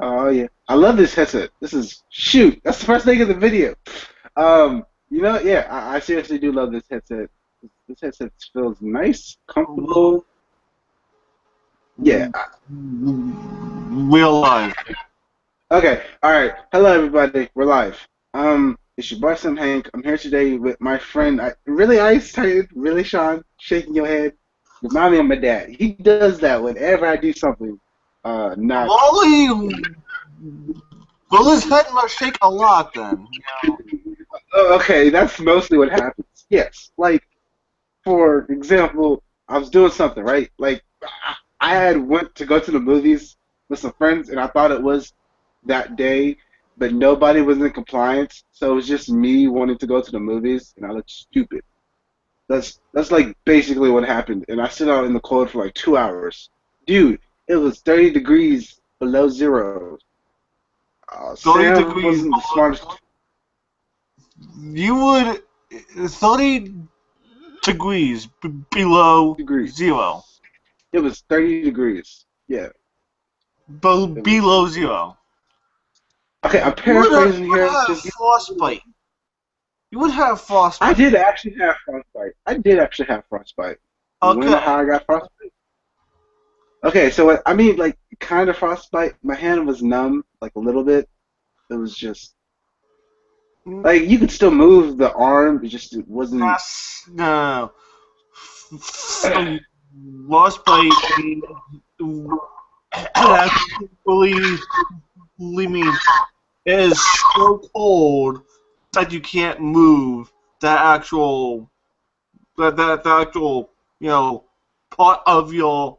Oh yeah, I love this headset. This is shoot. That's the first thing in the video. Yeah, I seriously do love this headset. This headset feels nice, Well, comfortable. Yeah. real life. Okay. All right. Hello, everybody. We're live. It's your boy Sam Hank. I'm here today with my friend. Really Ice Titan. Really Sean. Shaking your head. Remind me of my dad. He does that whenever I do something. Not. Wally, well, his head must shake a lot then. Okay, that's mostly what happens. Yes. Like, for example, I was doing something, right? Like I had went to go to the movies with some friends, and I thought it was that day, but nobody was in compliance, so it was just me wanting to go to the movies, and I looked stupid. That's like basically what happened, and I stood out in the cold for like 2 hours. Dude, it was 30 degrees below zero. 30 Sam degrees wasn't the smartest. below. You would 30 degrees below Degrees. zero. It was 30 degrees. Yeah, it was. Below zero. Okay, I'm You paraphrasing would here. have Just frostbite. You would have I frostbite. did actually have frostbite. I did actually have frostbite. You want to know Okay. how I got frostbite? Okay, so I mean, like, kind of frostbite. My hand was numb, like a little bit. It was just like you could still move the arm. It wasn't. That's no. Frostbite actually means it is so cold that you can't move that actual that actual part of your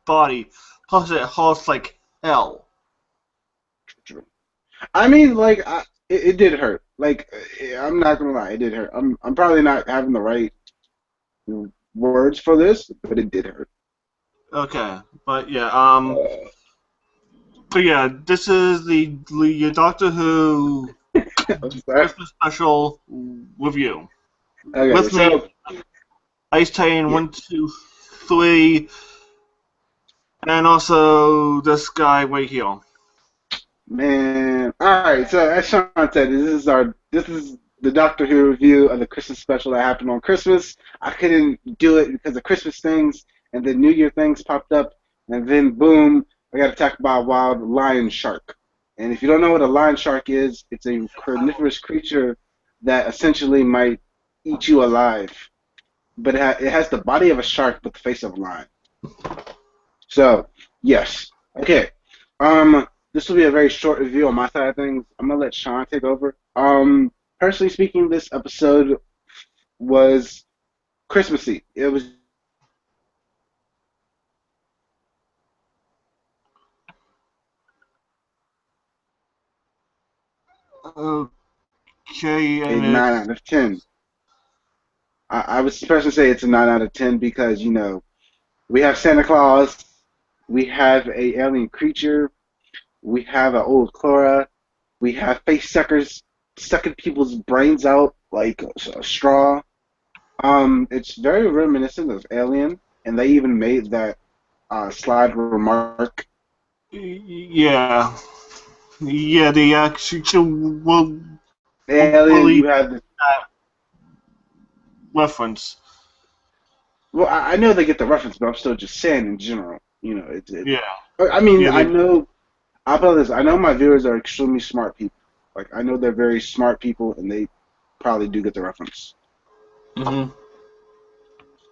body. Plus, it hurts like hell. I mean, like, it did hurt. Like, I'm not gonna lie, it did hurt. I'm probably not having the right words for this, but it did hurt. Okay, but yeah, Uh, this is the Doctor Who I'm sorry. Christmas special review Okay, with me, so Ice Titan yeah, 1, 2, 3, and also this guy right here. man. All right. So as Sean said, this is the Doctor Who review of the Christmas special that happened on Christmas. I couldn't do it because of Christmas things, and then New Year things popped up, and then boom, I got to talk about wild lion shark. And if you don't know what a lion shark is, it's a carnivorous creature that essentially might eat you alive. But it has the body of a shark but the face of a lion. So yes, okay. This will be a very short review on my side of things. I'm gonna let Sean take over. Personally speaking, this episode was Christmassy. It was Okay, a and 9 out of 10. I would personally say it's a 9 out of 10 because we have Santa Claus, we have a alien creature, we have an old Cora, we have face suckers sucking people's brains out like a straw. It's very reminiscent of Alien, and they even made that slide remark. yeah, yeah, they actually will Alien, believe you have the that reference. well, I know they get the reference, but I'm still just saying in general. It. Yeah, I mean, yeah, I they. know. I'll tell this. I know my viewers are extremely smart people. Like I know they're very smart people, and they probably do get the reference. Hmm.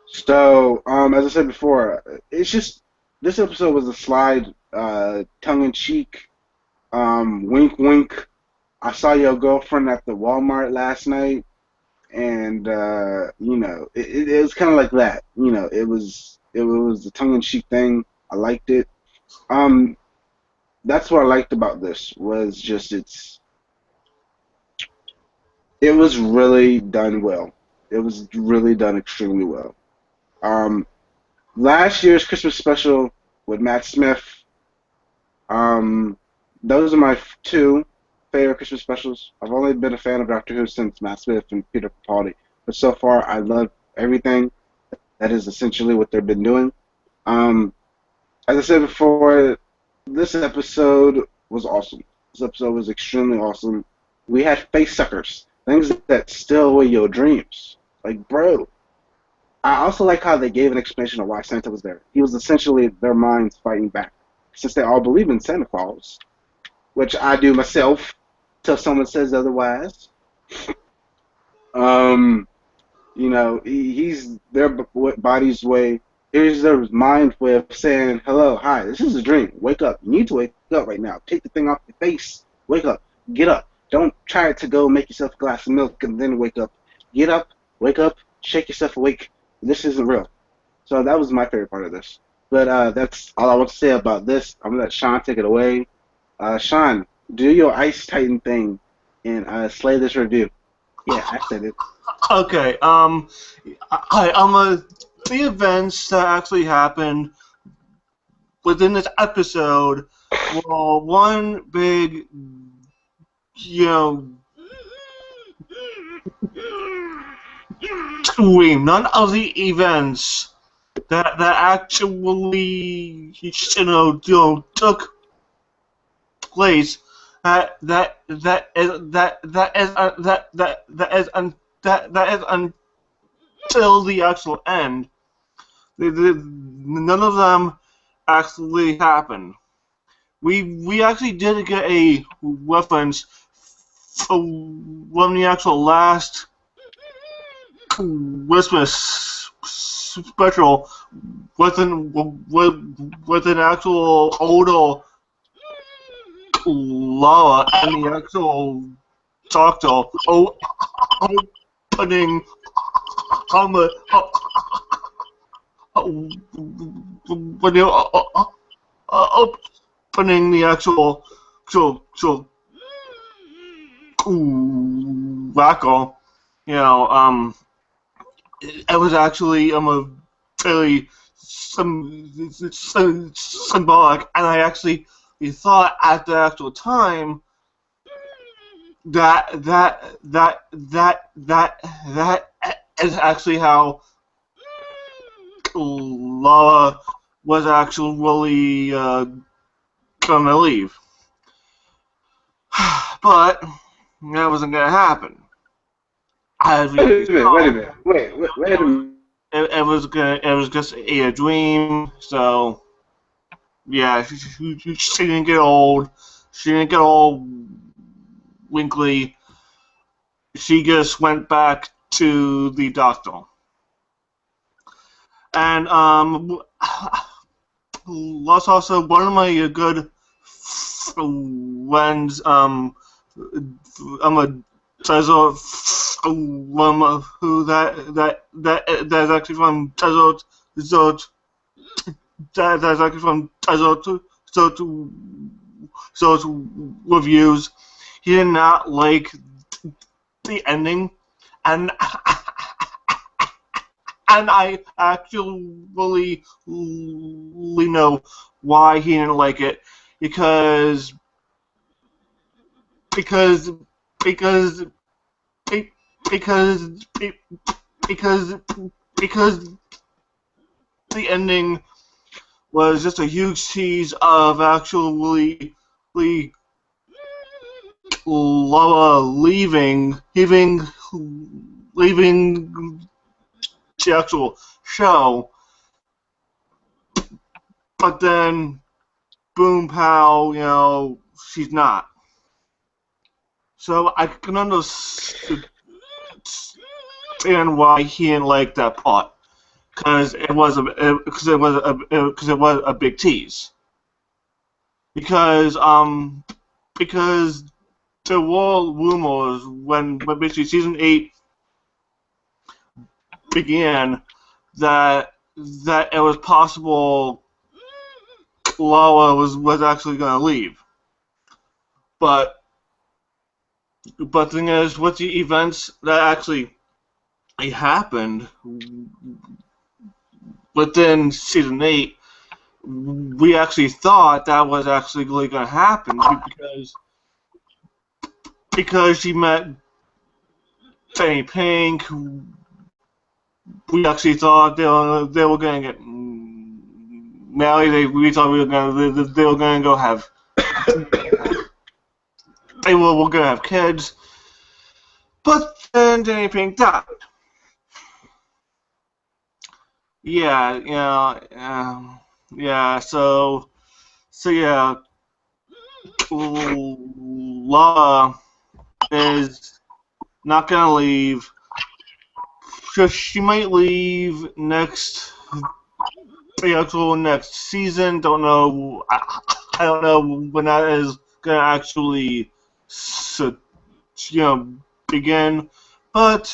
So, as I said before, it's just this episode was a slide, tongue in cheek, wink, wink. I saw your girlfriend at the Walmart last night, and it was kind of like that. It was a tongue in cheek thing. I liked it. Um, that's what I liked about this was just it was really done well. It was really done extremely well. Um, Last year's Christmas special with Matt Smith. Um, those are my two favorite Christmas specials. I've only been a fan of Doctor Who since Matt Smith and Peter Capaldi, but so far I love everything. That is essentially what they've been doing. Um, as I said before, this episode. was awesome. This episode was extremely awesome. We had face suckers, things that steal away your dreams. Like, bro, I also like how they gave an explanation of why Santa was there. He was essentially their minds fighting back, since they all believe in Santa Claus, which I do myself, till someone says otherwise. Um, he's their body's way. Here's their mind's way of saying, "Hello, hi, this is a dream. Wake up. You need to wake up right now. Take the thing off your face. Wake up. Get up. Don't try to go make yourself a glass of milk and then wake up. Get up. Wake up. Shake yourself awake. This isn't real." So that was my favorite part of this. But that's all I want to say about this. I'm gonna let Sean take it away. Sean, do your Ice Titan thing and slay this review. Yeah, I said it. Okay. The events that actually happened within this episode were one big, dream. None of the events that actually, took place that is until the actual end. None of them actually happened. We actually did get a reference from the actual last Christmas special with an actual older Lara and the actual doctor opening when they were opening the actual wacko, it was actually a fairly symbolic, and I actually thought at the actual time that is actually how Lara was actually gonna leave, but that wasn't gonna happen. Wait a minute. Wait a minute. It was just a dream. So yeah, she didn't get old. She didn't get all wrinkly. She just went back to the doctor. And that's also one of my good friends. Tezo, who that's actually from Tezo, that's actually from Tezo's reviews. He did not like the ending, and I actually know why he didn't like it, because because because the ending was just a huge tease of actually Lara leaving the actual show, but then boom pow, she's not. So I can understand why he didn't like that part, because it was a big tease. Because there were rumors when basically season 8 began that it was possible Lara was actually going to leave, but the thing is, with the events that actually happened within season 8, we actually thought that was actually really going to happen, because she met Fanny Pink. We actually thought they were going to get married. We thought they were going to go have they were gonna have kids, but then Danny Pink died. Yeah, yeah. So yeah, Laura is not gonna leave. She might leave the actual next season. Don't know. I don't know when that is gonna actually, you know, begin. But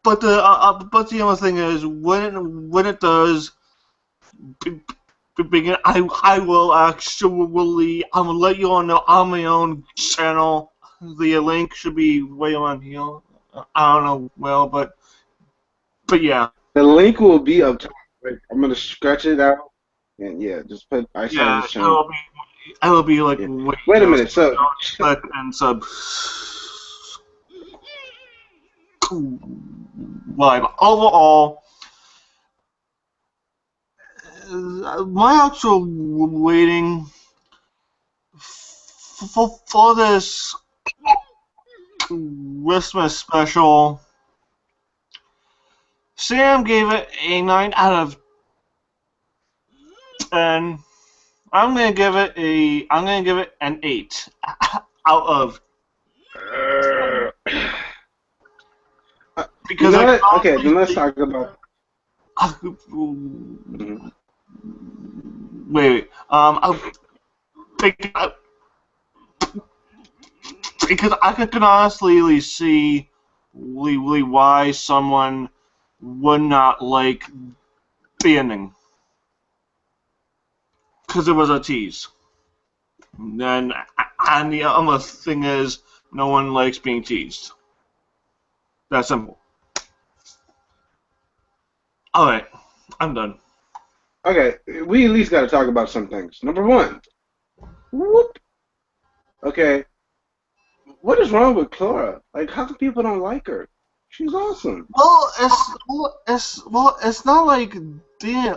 but the other thing is when it does begin, I will actually I'm gonna let you all know on my own channel. The link should be way on here. I don't know well, but yeah. The link will be up top. Like, I'm gonna scratch it out, and yeah, just put I saw Yeah, this channel. I will be like Yeah. way, Wait a minute. So, click and sub live. Overall, my actual rating for this Christmas special, Sam gave it a 9 out of 10. I'm gonna give it an 8 out of uh, you because know I can what? Okay, then let's honestly talk about. Mhm. wait. Think, because I can honestly see why someone would not like the ending because it was a tease. Then and the other thing is no one likes being teased. That's simple. All right, I'm done. Okay, we at least got to talk about some things. Number one, whoop. Okay, what is wrong with Clara? Like, how come people don't like her? She's awesome. It's not like they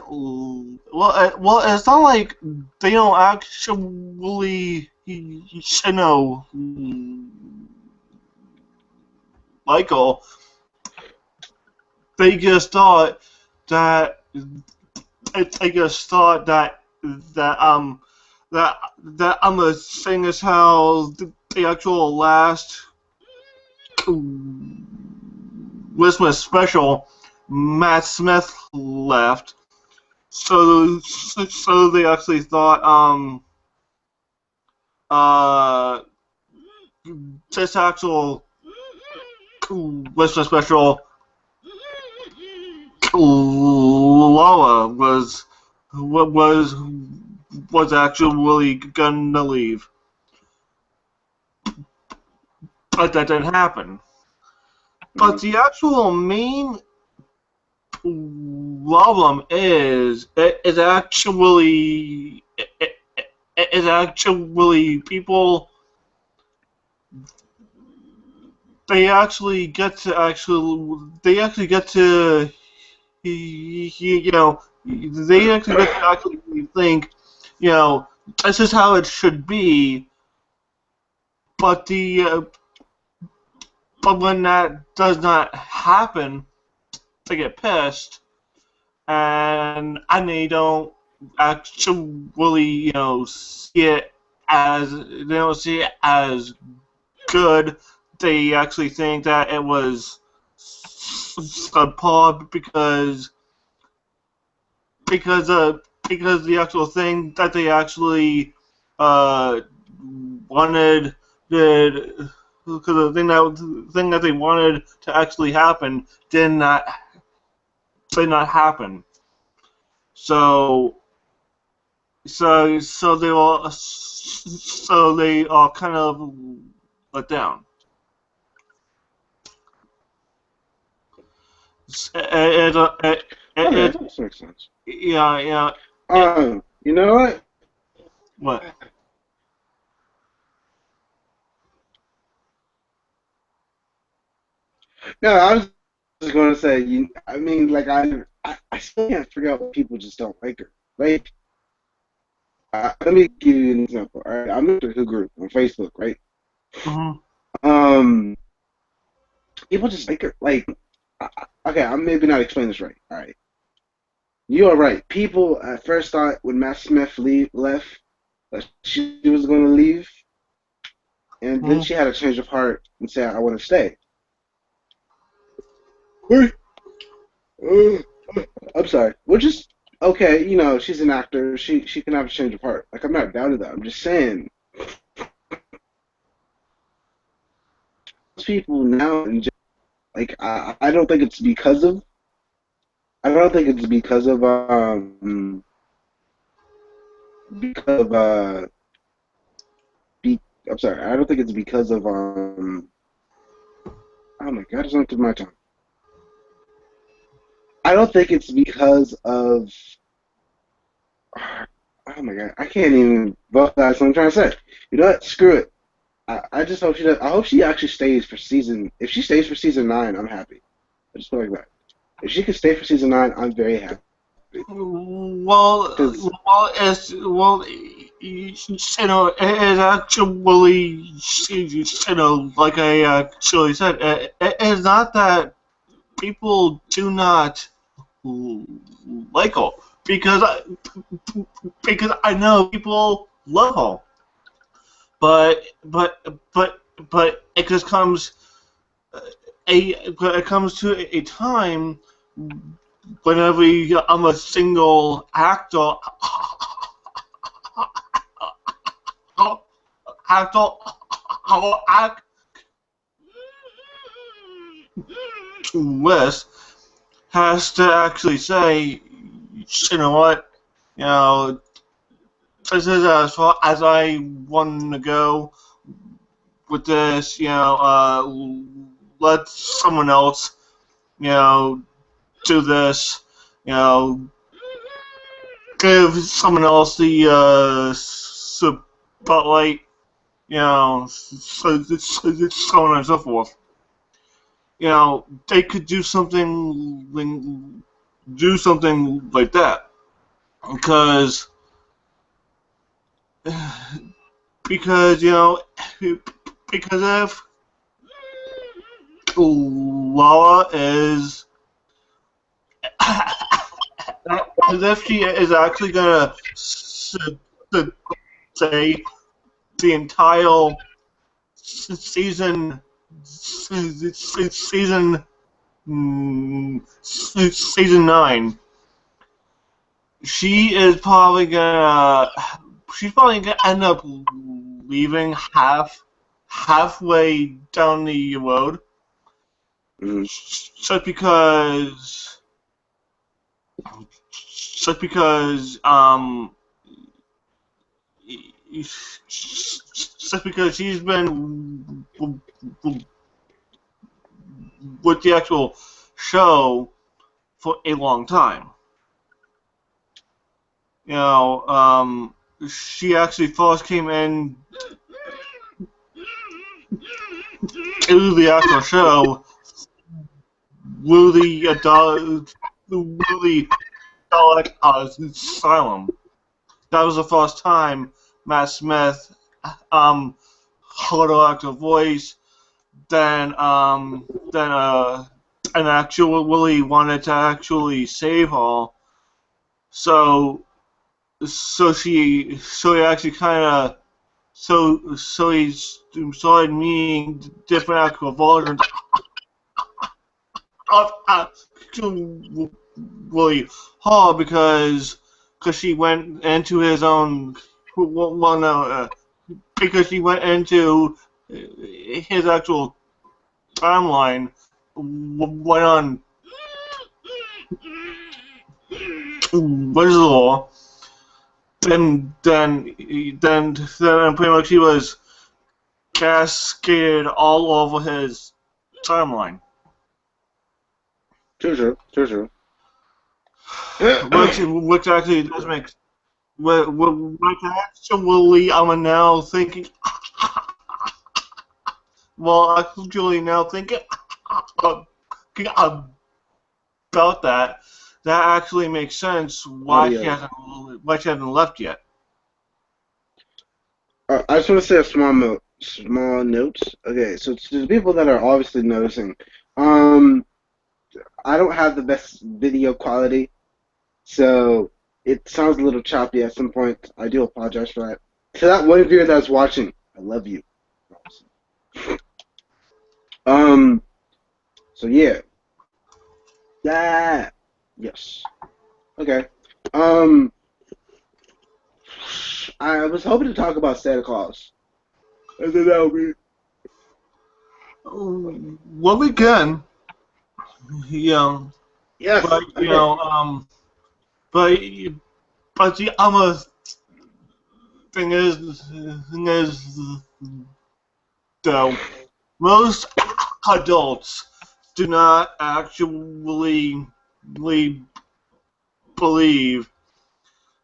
it's not like they don't actually Michael. They just thought that they just thought that that I'm a thing as how the actual last Christmas special Matt Smith left. So they actually thought uh this actual Christmas special Lola was was actually gonna leave, but that didn't happen. But Mhm. the actual main problem is actually people they actually get to you know they actually get to actually think you know this is how it should be, but the but when that does not happen, they get pissed and they don't actually see it as they don't see it as good. They actually think that it was subpar because the actual thing that they actually uh, wanted did because the thing that they wanted to actually happen did not happen. So so they are kind of let down. It, it, it, Okay, it, that makes sense. yeah, it, You know what? what? No, I was just going to say. I mean, like I still can't figure out why people just don't like her. Like, Let me give you an example. All right, I'm in the Who group on Facebook, right? Mm-hmm. Um, People just okay, I'm maybe not explaining this right. All right, you are right. People at first thought when Matt Smith left that she was going to leave, and then Mm-hmm. she had a change of heart and said, "I want to stay." Wait, I'm sorry. We're just okay. You know, she's an actor. She can have a change of heart. Like I'm not doubting that. I'm just saying, most people now, like I don't think it's because of. I don't think it's because of be, I'm sorry. I don't think it's because of oh my god, it's on to my tongue. I don't think it's because of oh my god, I can't even vocalize what I'm trying to say. You know what? Screw it. I just hope she does. I hope she actually stays for season. If she stays for season 9, I'm happy. I just feel like that. If she can stay for season 9, I'm very happy. Because It is actually, like I actually said, it is not that people do not like her because I know people love her, but it just comes it comes to a time whenever I'm a single actor actor act list has to actually say, you know what, you know, this is as far as I want to go with this, let someone else, you know, do this, you know, give someone else the spotlight, so on and so forth. They could do something like that because because you know because if Lala is as if she is actually gonna say the entire season season 9, she is probably gonna she's probably gonna end up leaving halfway down the road mm, just because just because she's been with the actual show for a long time. She actually first came in to the actual show through the Dalek Asylum. That was the first time Matt Smith heard her actual voice. Then an actual Willie wanted to actually save her. So he actually kind of he started meeting different actual versions of actual Willie Hall because she went into his own well no because she went into his actual timeline went on what is the law then pretty much he was cascaded all over his timeline, true. which actually does make which actually I'm now thinking well actually now thinking about that actually makes sense Audio. why she hasn't left yet. I just want to say a small note. Okay, so to the people that are obviously noticing, um, I don't have the best video quality, so it sounds a little choppy at some point. I do apologize for that. To that one viewer that's watching, I love you. Um, so yeah, yeah, yes, okay. Um, I was hoping to talk about Santa Claus. I think that would be Well, we can, you know, but yes. you Okay. know, but but the other thing is though most adults do not actually believe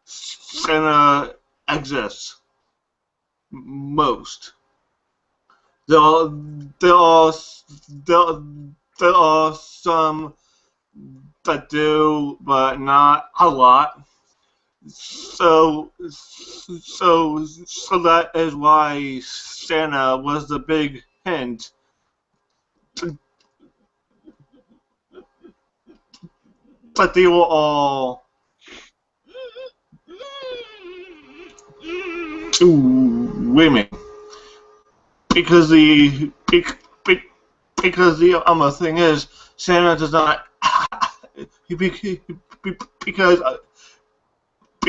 Santa exists. Most there are there are there, there are some that do, but not a lot. So that is why Santa was the big hint that they were all women because the thing is Santa does not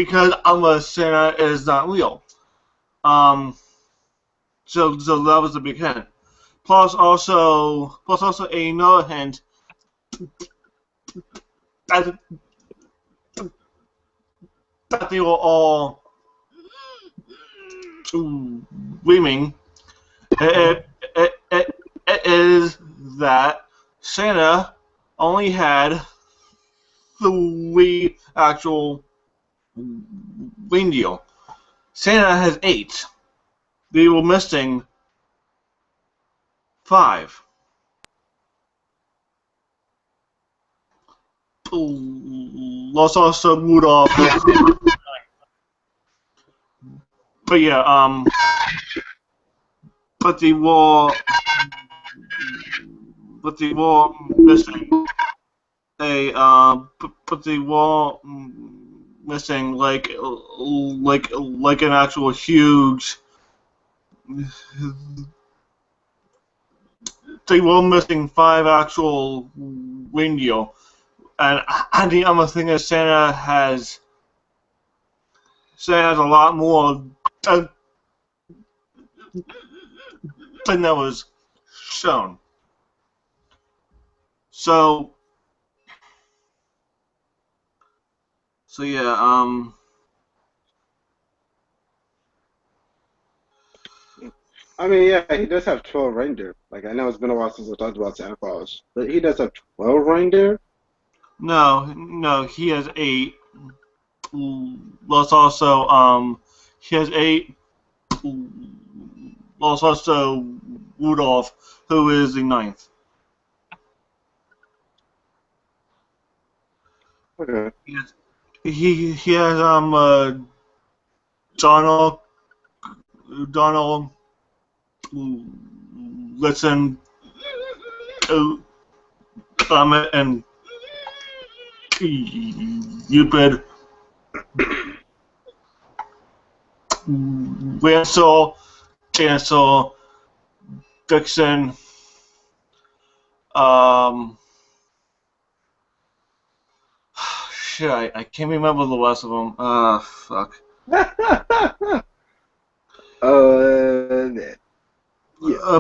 because Santa is not real. Um, so that was the big hint. Plus also another hint that they were all women. It is that Santa only had three actual reindeer. Santa has eight. They were missing five. Let's also Rudolph. But yeah, but they were missing but they were missing like an actual huge. They were missing five actual reindeer, and the other thing is Santa has a lot more than, than that was shown. So yeah, I mean, yeah, he does have 12 reindeer. Like, I know it's been a while since I talked about Santa Claus, but he does have 12 reindeer? no, he has eight. Let's also he has eight. Let's also Rudolph, who is the ninth. Okay. He has Donald Donald Blitzen, Comet, and Cupid. Ransel, Chancel, Dixon, um, shit, I can't remember the rest of them. Fuck. Man. Yeah.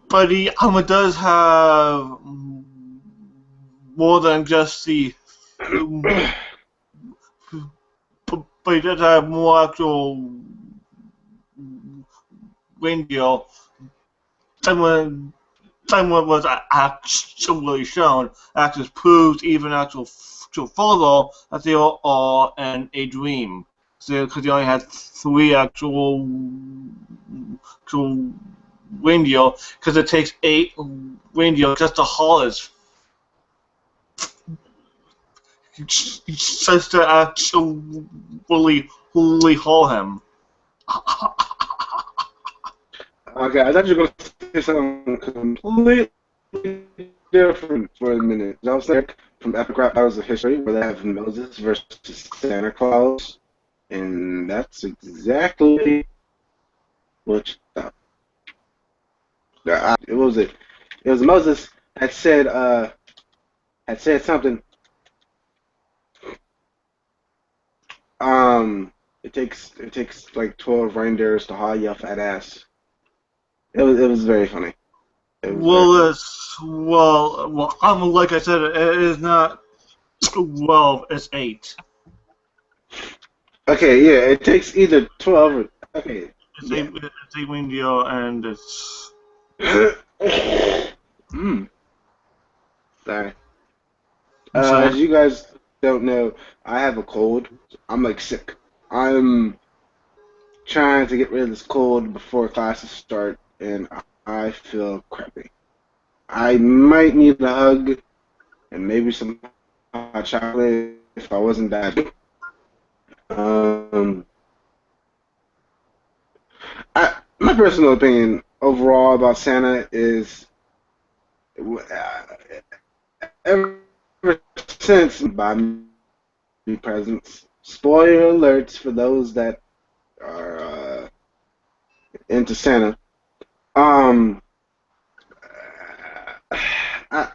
But he does have more than just the. But he does have more actual reindeer than what was actually shown. Actually proves even actual to further that they are all in a dream. Because they only had three actual reindeer. Because it takes 8 reindeer just to haul his. Just to actually haul him. Okay, I thought you were going to say something completely different for a minute. I was saying from Epic Rap Battles of History, where they have Moses versus Santa Claus, and that's exactly what you thought. It was it. It was Moses had said something. It takes like 12 reindeers to haul your fat ass. It was very funny. It was very Well, funny. like I said, it is not 12, it's 8. Okay, yeah, it takes either 12 or okay, It's a yeah. it's a wing deal, and it's mm, sorry. I'm sorry. As you guys don't know, I have a cold. I'm like sick. I'm trying to get rid of this cold before classes start, and I feel crappy. I might need a hug and maybe some hot chocolate if I wasn't that. Um, my personal opinion overall about Santa is ever since buy me presents. Spoiler alerts for those that are into Santa. Um, I,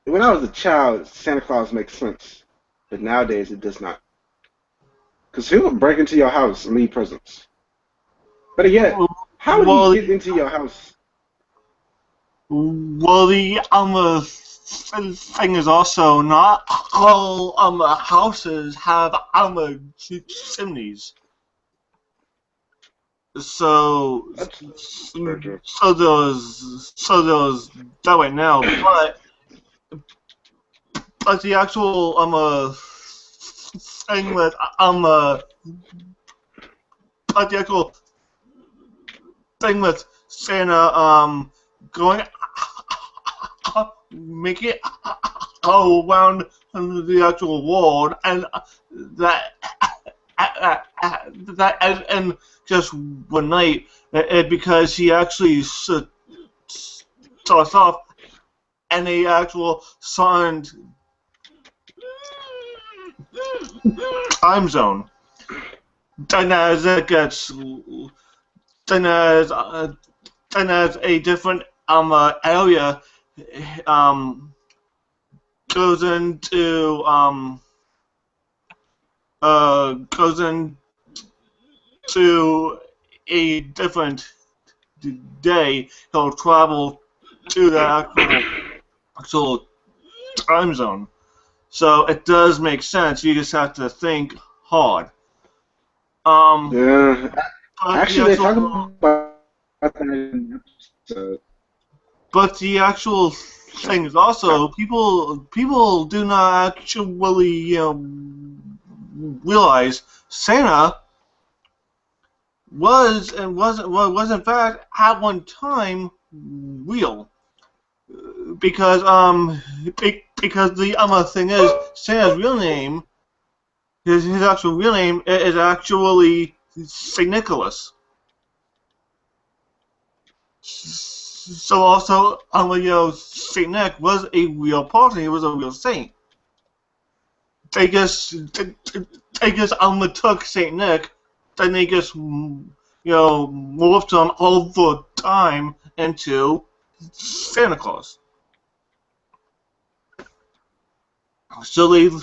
when I was a child, Santa Claus makes sense, but nowadays it does not. Because who would break into your house and leave presents? Better yet, how would he Well, get into your house? the thing is also not all houses have chimneys. So That's very true. there's that right now, but the actual thing with but the actual thing with Santa going making it around the actual world, and that and just one night, because he actually starts off and the actual signed time zone. Then as it gets, then as a different area um goes into goes into a different day, he'll travel to the actual time zone. So it does make sense. You just have to think hard. Um, Yeah, but the actually, they actual talk about that in an episode. but the actual thing is also people do not actually realize Santa was in fact at one time real, because the thing is, Santa's real name, his actual real name is actually Saint Nicholas. So also, Saint Nick was a real person. He was a real saint. They just took Saint Nick, then they just morphed him over time into Santa Claus. Uh, So they took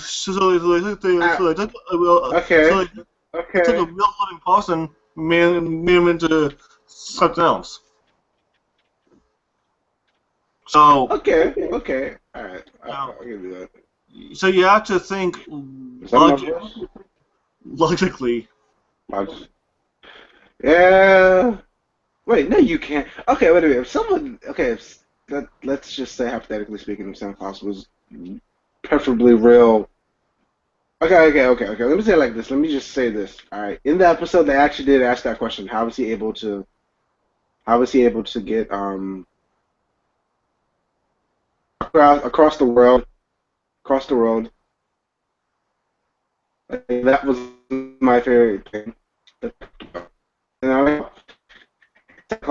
a real okay, so they took a okay, real living person, made him into something else. So okay. All right, you know, I'll give you that. so you have to think Is that my voice? logically. I'll yeah. Wait, no, you can't. Okay, wait a minute. If someone, okay, let's just say hypothetically speaking, if Santa Claus was preferably real. Okay. Let me say it like this. Let me just say this. All right. In the episode, they actually did ask that question. How was he able to? How was he able to get across the world? Across the world. Like, that was my favorite thing. And I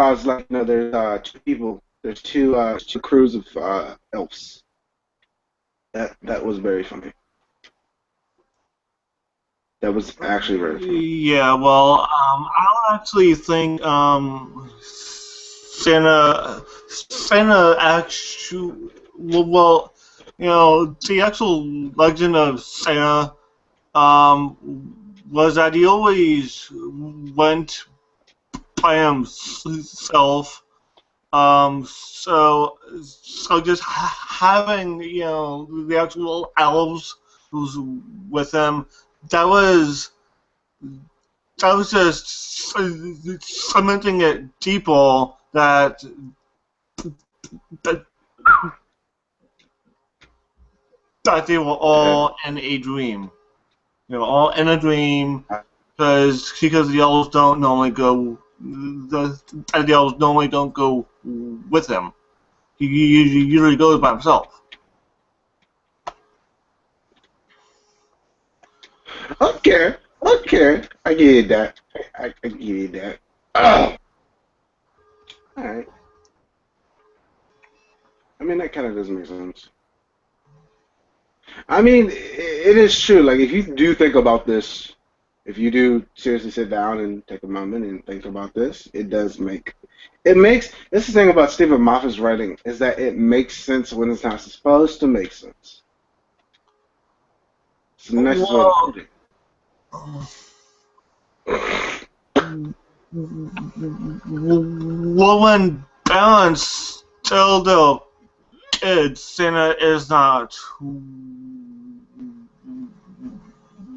Claus, like, there's two people. There's two crews of elves. That was very funny. That was actually very funny. Yeah, well, I don't actually think Santa actually well, the actual legend of Santa was that he always went by himself. So just having the actual elves who's with him, that was that was just cementing it deeper that that they were Okay. all in a dream. All in a dream Uh, because the elves don't normally go. The elves normally don't go with him. He usually goes by himself. Okay. Okay. I get that. I get that. Oh, all right. I mean, that kind of doesn't make sense. I mean, it is true. Like, if you do think about this, if you do seriously sit down and take a moment and think about this, it does make it makes. This is the thing about Stephen Moffat's writing is that it makes sense when it's not supposed to make sense. It's the nicest way to Well, put it. when parents tell their kids Santa is not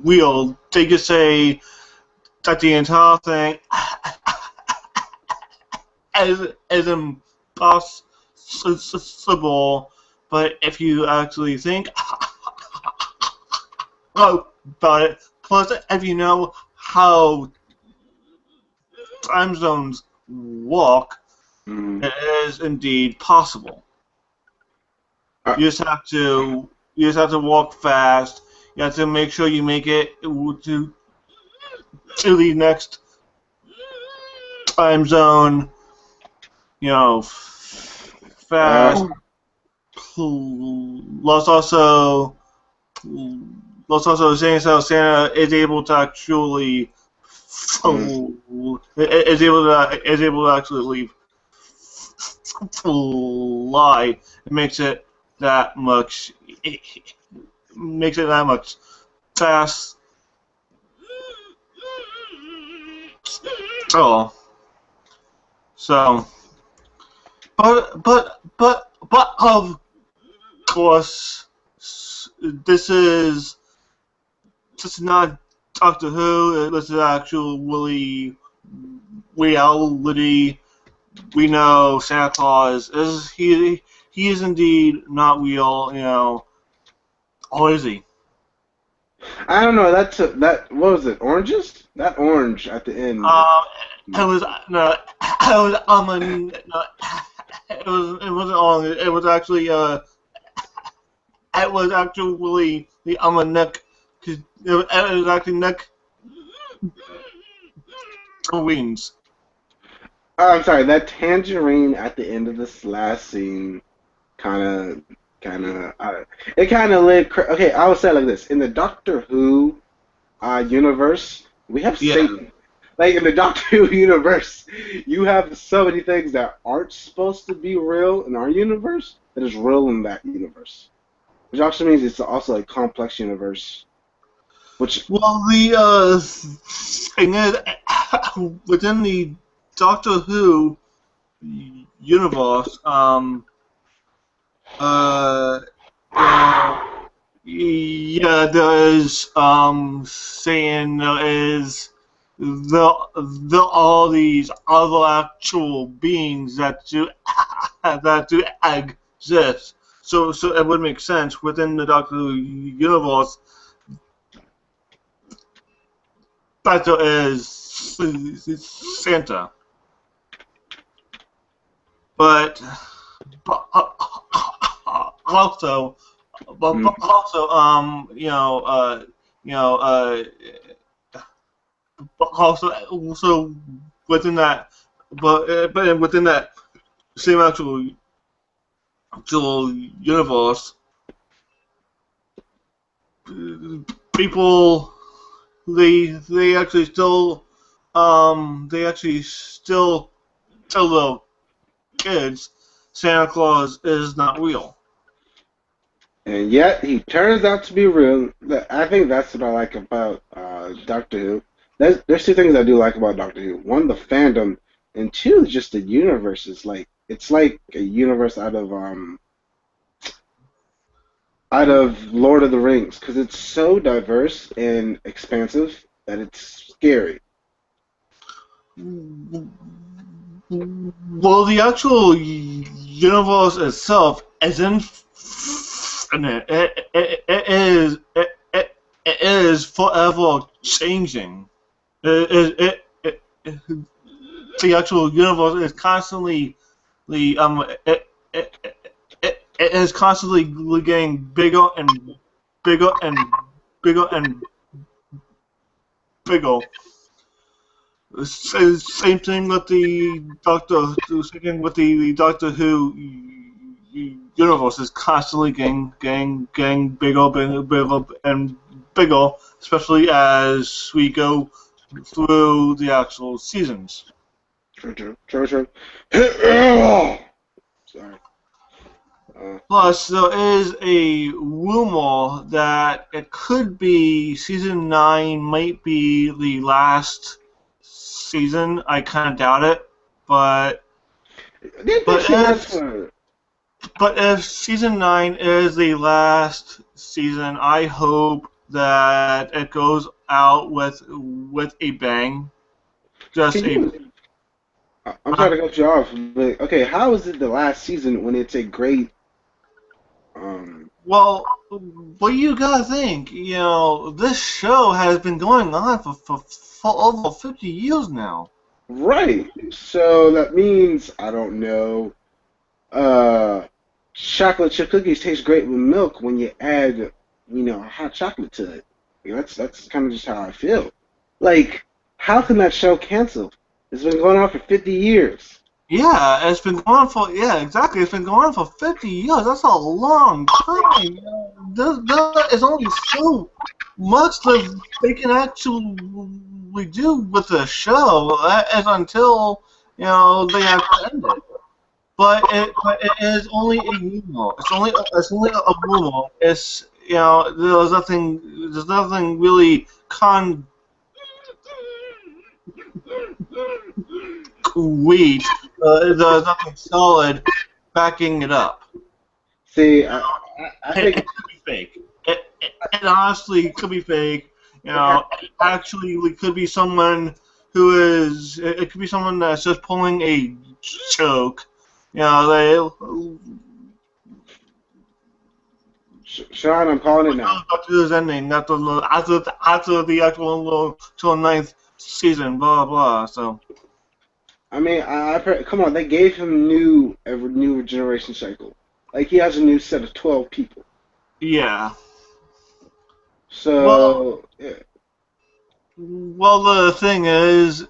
real, they just say that the entire thing is impossible. But if you actually think about it, plus if you know how time zones work, Mm. it is indeed possible. Uh, You just have to walk fast. You have to make sure you make it to the next time zone. Fast. uh, Plus also saying so Santa is able to actually mm. is able to actually fly. It that much it makes it that much fast. Oh, so but of course this is this is not Doctor Who. This is actual really reality. We know Santa Claus he is indeed not real. Or is he? I don't know. That. What was it? Oranges? That orange at the end. Um, it was no, it was no, it wasn't on. It was actually the neck, cause it was actually neck wings. I'm sorry. That tangerine at the end of this last scene kind of, it kind of okay. I would say it like this: in the Doctor Who universe, we have Yeah. Satan. Like, in the Doctor Who universe, you have so many things that aren't supposed to be real in our universe that is real in that universe. Which also means it's also a complex universe. Which, Well, the thing is, within the Doctor Who universe, uh, uh, yeah, there is saying there is there are these other actual beings that do that do exist. So it would make sense within the Doctor Who universe that there is Santa, but but also but mm, also you know uh also within that but within that same actual universe, people they actually still tell the kids Santa Claus is not real. And yet he turns out to be real. I think that's what I like about Doctor Who. There's two things I do like about Doctor Who. One, the fandom, and two, just the universe is like it's like a universe out of Lord of the Rings because it's so diverse and expansive that it's scary. Well, the actual universe itself isn't infinite. It is forever changing. The actual universe is constantly the it is constantly getting bigger and bigger and bigger and bigger. Same thing with the Same thing with the Doctor Who universe is constantly getting bigger, bigger, and bigger, especially as we go through the actual seasons. True. Sorry. Plus, there is a rumor that it could be season 9 might be the last season. I kind of doubt it, but Didn't they but say that's if for? but if season 9 is the last season, I hope that it goes out with a bang. Just Can a you? I'm trying to cut you off, but okay, how is it the last season when it's a great? Um, Well, what you gotta think, this show has been going on for over 50 years now. right. So that means I don't know. Uh, chocolate chip cookies taste great with milk when you add, hot chocolate to it. That's kind of just how I feel. Like, how can that show cancel? It's been going on for 50 years. Yeah, it's been going for, yeah, exactly. It's been going on for 50 years. That's a long time. There is only so much that they can actually do with the show as until, they have to end it. But it is only a rumor. It's only a rumor. There's nothing really concrete. There's nothing solid backing it up. See, I It think could be fake. It honestly could be fake. Actually, it could be someone who is. It could be someone that's just pulling a joke. They Sean, I'm calling it now. Doctor Who's ending after the actual ninth season. Blah blah. So I mean, come on, they gave him a new regeneration cycle. Like he has a new set of 12 people. yeah. Well, So yeah. the thing is,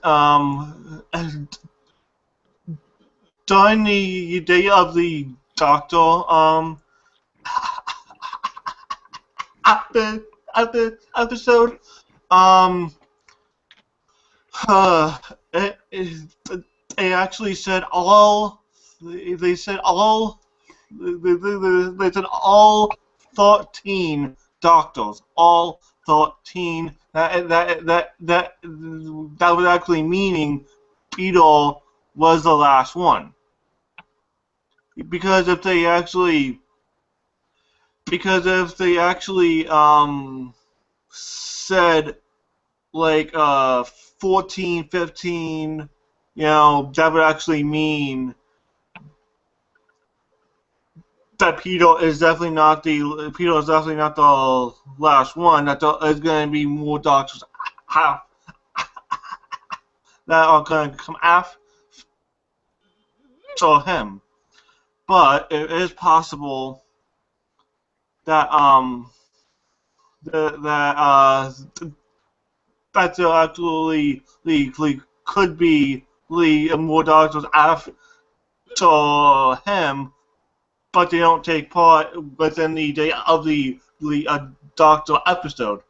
during the day of the Doctor epi- episode, um, uh, it, it, they actually said all. They said all. They said all 13 doctors. All 13. That was actually meaning Peter was the last one. Because if they actually said like 14, 15, that would actually mean that Peter is definitely not the last one. That there is going to be more doctors that are going to come after him. But it is possible that that that uh that there actually could be more doctors after him, but they don't take part within the day of the doctor episode.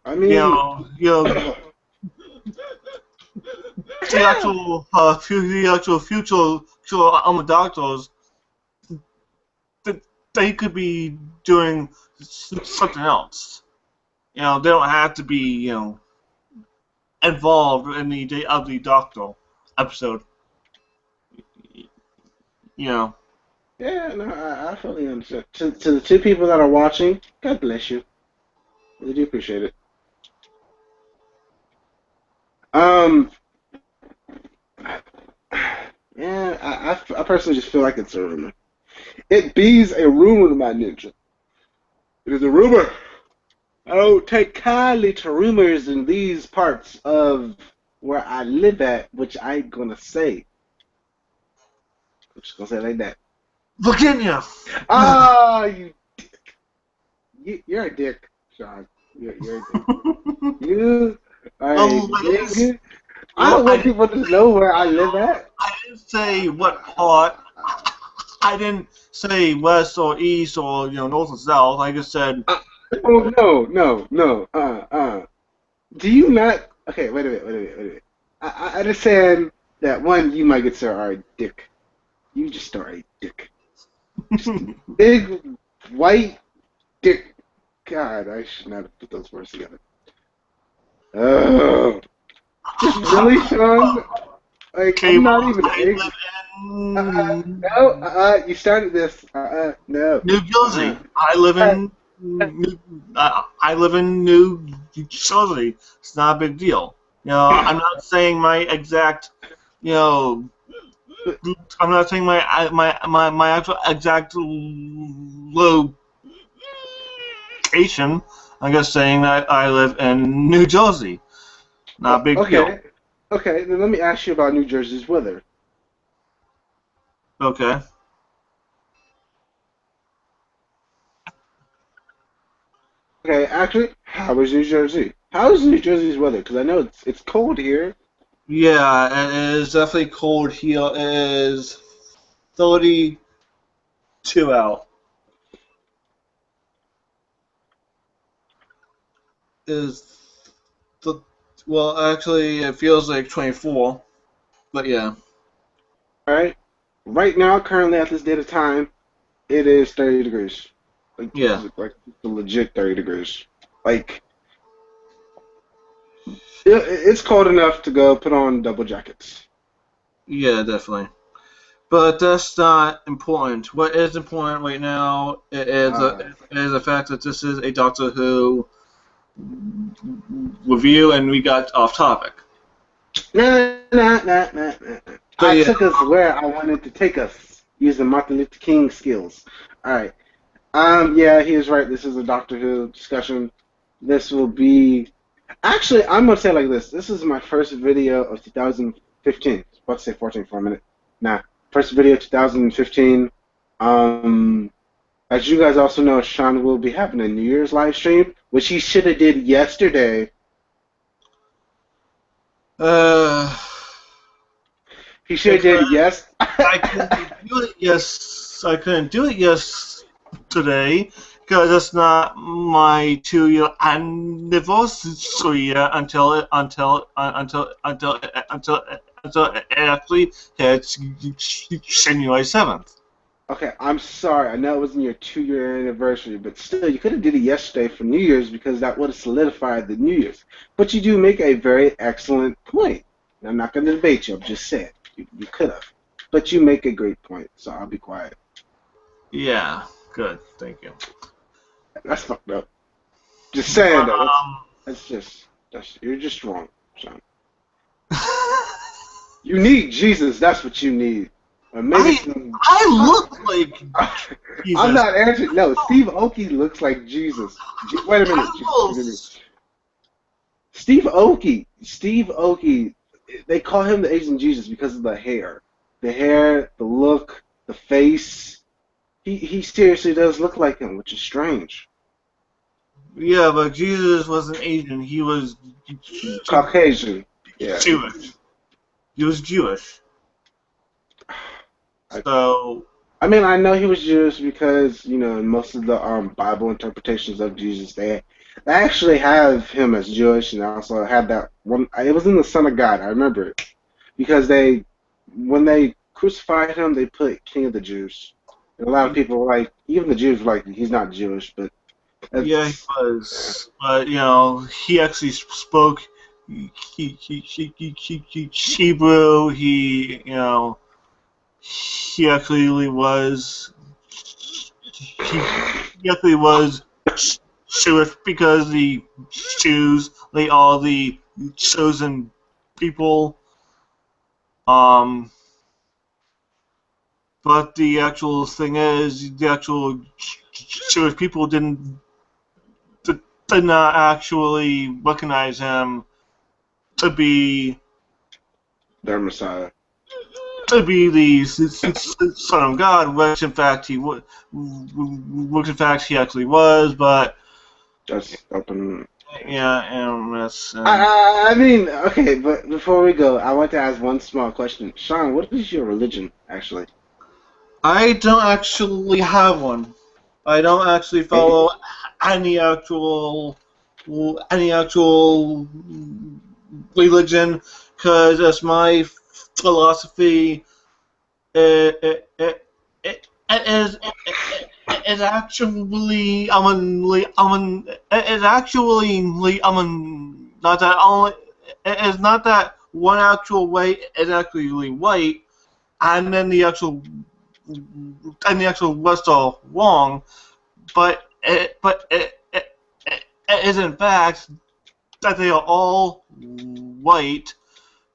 I mean, You know, the actual future on the doctors, they could be doing something else. They don't have to be, involved in the day of the doctor episode. Yeah, no, I fully understand. To the two people that are watching, God bless you. I do appreciate it. Um, yeah, I personally just feel like it's a rumor. It bees a rumor, my ninja. It is a rumor. I don't take kindly to rumors in these parts of where I live at, which I'm gonna say. I'm just gonna say it like that. Virginia. Ah, you're a dick, Sean. You're a dick. You are a dick. I don't want people to know where I live at. I didn't say what part. I didn't say west or east or north or south. I just said. Oh no. Do you not? Okay, wait a minute. I understand that one, you might get Sir are a dick. You just are a dick. Just a big white dick. God, I should not have put those words together. Oh, really, Sean? Like, I'm not even angry. No, you started this. No. New Jersey. I live in New Jersey. It's not a big deal. I'm not saying my exact, I'm not saying my actual exact location. I'm just saying that I live in New Jersey. Not a big deal. Okay, then let me ask you about New Jersey's weather. Okay. Okay, actually, how is New Jersey? How is New Jersey's weather? Because I know it's cold here. Yeah, it is definitely cold here. It is 32 out. Is the Well, actually, it feels like 24, but yeah. All right. Right now, currently at this date of time, it is 30 degrees. Yeah. Like the legit 30 degrees. Like it's cold enough to go put on double jackets. Yeah, definitely. But that's not important. What is important right now is the fact that this is a Doctor Who review, and we got off topic. Nah. I Yeah. took us where I wanted to take us using Martin Luther King skills. All right. Yeah, he is right. This is a Doctor Who discussion. This will be. Actually, I'm gonna say it like this. This is my first video of 2015. I was about to say 14 for a minute. Nah, first video 2015. As you guys also know, Sean will be having a New Year's live stream, which he should have did yesterday. He should have did yes. I couldn't do it. Yes, I couldn't do it yesterday because it's not my 2-year anniversary until it actually hits January 7th. Okay, I'm sorry. I know it wasn't your 2-year anniversary, but still, you could have did it yesterday for New Year's because that would have solidified the New Year's. But you do make a very excellent point. And I'm not going to debate you. I'm just saying you could have, but you make a great point. So I'll be quiet. Yeah, good. Thank you. That's fucked up. Just saying though. You're just wrong, Sean. You need Jesus. That's what you need. Or maybe I look like Jesus. I'm not answering. No, Steve Aoki looks like Jesus. Wait a minute. Steve Aoki. They call him the Asian Jesus because of the hair, the look, the face. He seriously does look like him, which is strange. Yeah, but Jesus wasn't Asian. He was Caucasian. Yeah. Jewish. He was Jewish. I, So I mean, I know he was Jewish because most of the Bible interpretations of Jesus they actually have him as Jewish, and also had that one. It was in the Son of God. I remember it because when they crucified him, they put King of the Jews. And a lot of people were like, even the Jews were like, he's not Jewish, but yeah, he that's was. But he actually spoke Hebrew. He actually was. He actually was Jewish because the Jews, they are the chosen people. Um, but the actual thing is, the actual Jewish people did not actually recognize him to be their Messiah. the Son of God, which in fact he actually was. But That's open. yeah, and that's. I mean, okay, but before we go, I want to ask one small question. Sean, what is your religion, actually? I don't actually have one. I don't actually follow any actual religion because that's my philosophy. It actually not that only it is not that one actual way is actually right and then the actual rest are wrong, but it is in fact that they are all right,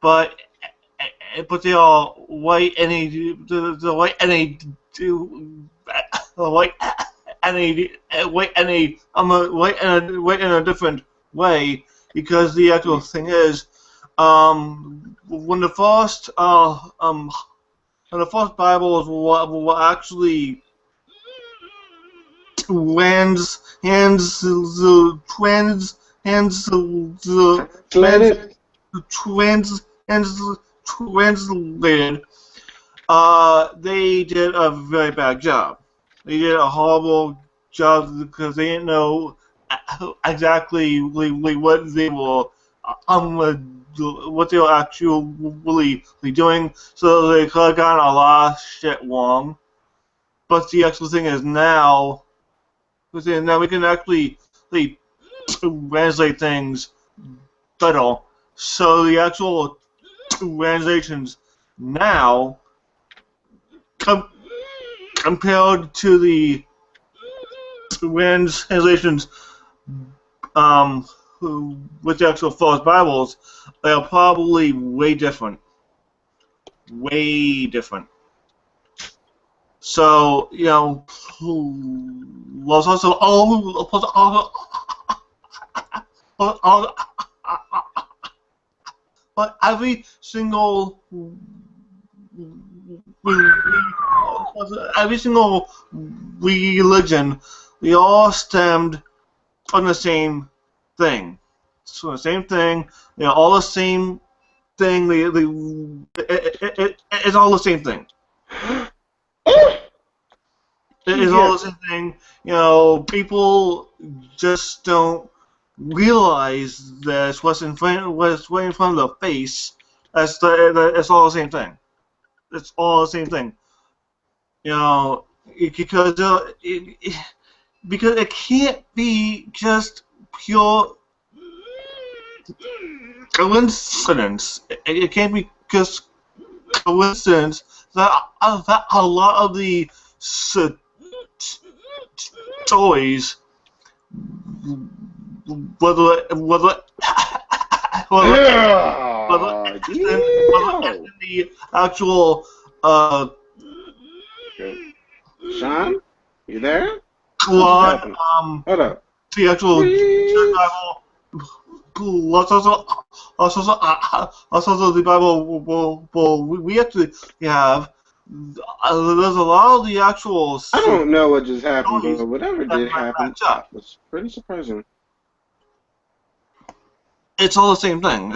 but they are white any the white any white any white in a different way because the actual thing is when the first Bibles were actually Translated? translated, they did a very bad job. They did a horrible job because they didn't know exactly what they were actually doing, so they could have gotten a lot of shit wrong. But the actual thing is now we can actually translate things better. So the actual translations now, compared to the translations with the actual First Bibles, they are probably way different. Way different. So, was also but every single religion, they all stemmed from the same thing. So the same thing. They're all the same thing. It's all the same thing. It is all the same thing. People just don't realize that what's right in front of their face. It's all the same thing. It's all the same thing. Because it can't be just pure coincidence. It can't be just coincidence that a lot of the stories, whether the actual Sean, you there? Quran, Hold up. the actual Bible, also the Bible. We actually have. There's a lot of the actual. I don't know what just happened, stories but whatever that did might happen match up. was pretty surprising. It's all the same thing.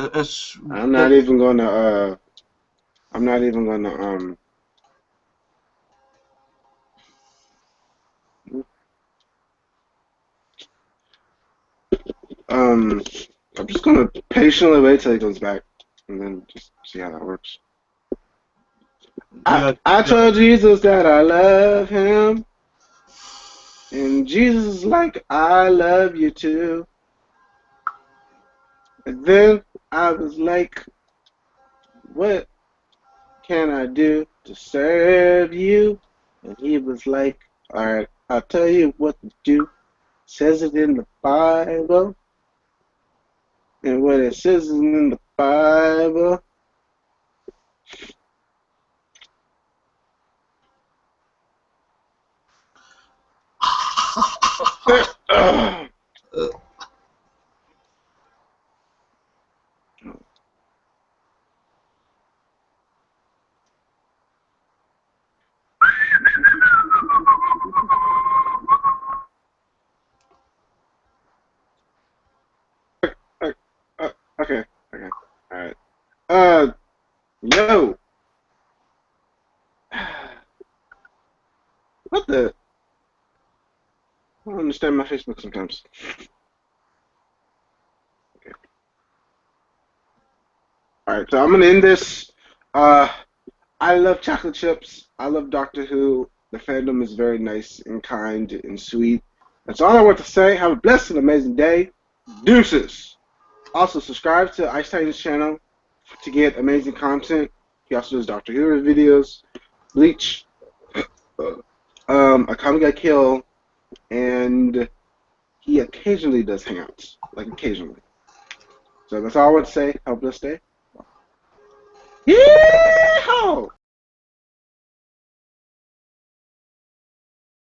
I'm not even going to I'm not even gonna um I'm just gonna patiently wait till he comes back and then just see how that works. I Yeah, I yeah. told Jesus that I love him, and Jesus is like, I love you too. And then I was like, what can I do to serve you? And he was like, all right, I'll tell you what to do. Says it in the Bible, and what it says in the Bible. Uh, okay, okay, all right. Yo, what the? I don't understand my Facebook sometimes. Okay. All right, so I'm gonna end this. Uh, I love chocolate chips. I love Doctor Who. The fandom is very nice and kind and sweet. That's all I want to say. Have a blessed and amazing day. Deuces. Also, subscribe to Ice Titan's channel to get amazing content. He also does Doctor Who videos, Bleach, A Comic Got Kill, and he occasionally does hangouts. Like, occasionally. So that's all I want to say. Have a blessed day. Yeah!